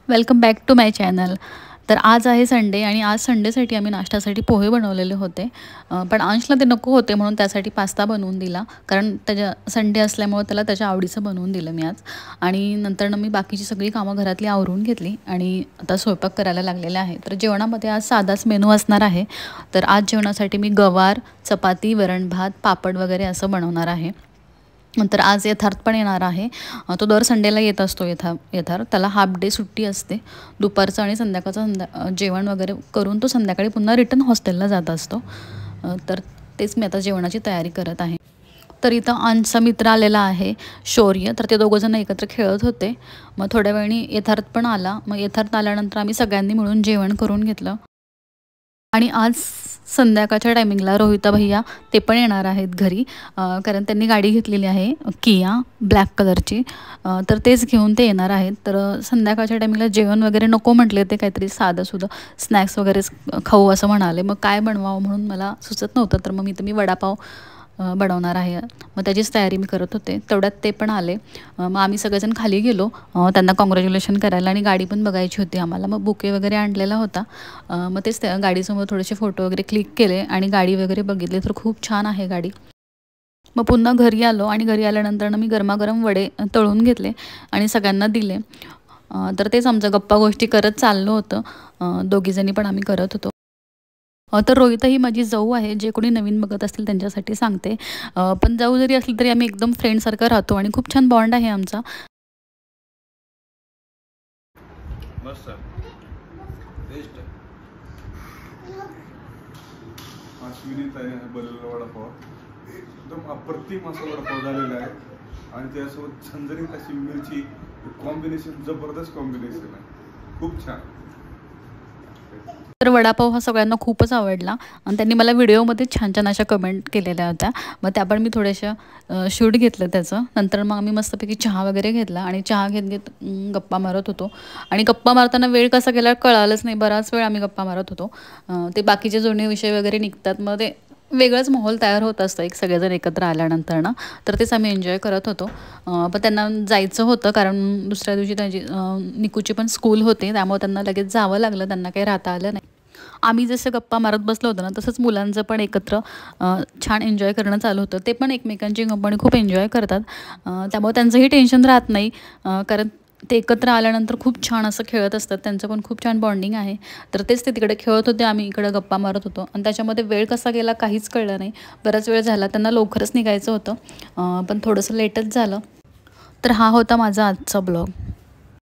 Welcome back to my channel. तर आज आहे संडे आणि आज संडेसाठी आम्ही नाश्त्यासाठी पोहे बनवलेले होते. पण अंशला ते नको होते म्हणून त्यासाठी पास्ता बनवून दिला. कारण त्याच्या संडे असल्यामुळे त्याला त्याच्या आवडीचं बनवून दिलं मी आज. आणि नंतरनं मी बाकीची सगळी कामं घरातली आवरून घेतली आणि आता स्वयंपाक करायला लागलेला आहे. तर जेवणामध्ये आज साधाच मेनू असणार आहे. तर आज जेवणासाठी मी गवार, चपाती, वरण भात, पापड वगैरे असं बनवणार आहे. नंतर आज यथार्थ पण येणार आहे. तो दर संडेला येत असतो यथार्थ. त्याला हाफ डे सुट्टी असते. दुपारचं आणि संध्याकाळचं जेवण वगैरे करून तो संध्याकाळी पुन्हा रिटर्न हॉस्टेलला जात असतो. तर तेच मी आता जेवणाची तयारी करत आहे. तर इथं अंशचा मित्र आलेला आहे, शौर्य. तर ते दोघंजण एकत्र खेळत होते. मग थोड्या वेळाने यथार्थ पण आला. मग यथार्थ आल्यानंतर आम्ही सगळ्यांनी मिळून जेवण करून घेतलं. आणि आज संध्याकाळच्या टायमिंगला रोहिता भैया ते पण येणार आहेत घरी. कारण त्यांनी गाडी घेतलेली आहे किया ब्लॅक कलरची. तर तेच घेऊन ते येणार आहेत. तर संध्याकाळच्या टायमिंगला जेवण वगैरे नको म्हटले, ते काहीतरी साधंसुधं स्नॅक्स वगैरेच खाऊ असं म्हणाले. मग काय बनवावं म्हणून मला सुचत नव्हतं. तर मग मी वडापाव बनवणार आहे. मग त्याचीच तयारी मी करत होते. तेवढ्यात ते पण आले. मग आम्ही सगळेजण खाली गेलो त्यांना कॉंग्रॅच्युलेशन करायला. आणि गाडी पण बघायची होती आम्हाला. मग बुके वगैरे आणलेला होता. मग तेच त्या गाडीसमोर थोडेसे फोटो वगैरे क्लिक केले आणि गाडी वगैरे बघितली. तर खूप छान आहे गाडी. मग पुन्हा घरी आलो आणि घरी आल्यानंतर मी गरमागरम वडे तळून घेतले आणि सगळ्यांना दिले. तर तेच आमचं गप्पा गोष्टी करत चाललं होतं. दोघीजणी पण आम्ही करत होतो. तर रोहिता ही माझी जाऊ आहे. जे कोणी नवीन बघत असतील त्यांच्यासाठी सांगते. पण जाऊ जरी असली तरी आम्ही एकदम फ्रेंडसारखं राहतो आणि खूप छान बॉन्ड आहे आमचा. मस्त टेस्ट अश्विनी ताईने बनवलेला वडापाव एकदम अप्रतिम असा वडापाव झालेला आहे. आणि त्यासोबत झणझणीत अशी मिरची, कॉम्बिनेशन जबरदस्त कॉम्बिनेशन आहे, खूप छान. तर वडापाव हा सगळ्यांना खूपच आवडला आणि त्यांनी मला व्हिडिओमध्ये छान छान अशा कमेंट केलेल्या होत्या. मग त्या पण मी थोड्याशा शूट घेतलं त्याचं. नंतर मग आम्ही मस्तपैकी चहा वगैरे घेतला आणि चहा घेत घेत गप्पा मारत होतो. आणि गप्पा मारताना वेळ कसा गेला कळालंच नाही. बराच वेळ आम्ही गप्पा मारत होतो. ते बाकीचे जुने विषय वगैरे निघतात. मग ते वेगळंच माहोल तयार होत असतं एक सगळेजण एकत्र आल्यानंतर ना. तर तेच आम्ही एन्जॉय करत होतो. पण त्यांना जायचं होतं कारण दुसऱ्या दिवशी त्यांची निकूची पण स्कूल होते. त्यामुळे त्यांना लगेच जावं लागलं. त्यांना काही राहता आलं नाही. आम्ही जसं गप्पा मारत बसलो होतो ना, तसंच मुलांचं पण एकत्र छान एन्जॉय करणं चालू होतं. ते पण एकमेकांची कंपनी खूप एन्जॉय करतात. त्यामुळे त्यांचंही टेन्शन राहत नाही. कारण ते एकत्र आल्यानंतर खूप छान असं खेळत असतात. त्यांचं पण खूप छान बॉन्डिंग आहे. तर तेच ते तिकडे खेळत होते, आम्ही इकडं गप्पा मारत होतो. आणि त्याच्यामध्ये वेळ कसा गेला काहीच कळलं नाही. बराच वेळ झाला. त्यांना लवकरच निघायचं होतं. पण थोडंसं लेटच झालं. तर हा होता माझा आजचा ब्लॉग.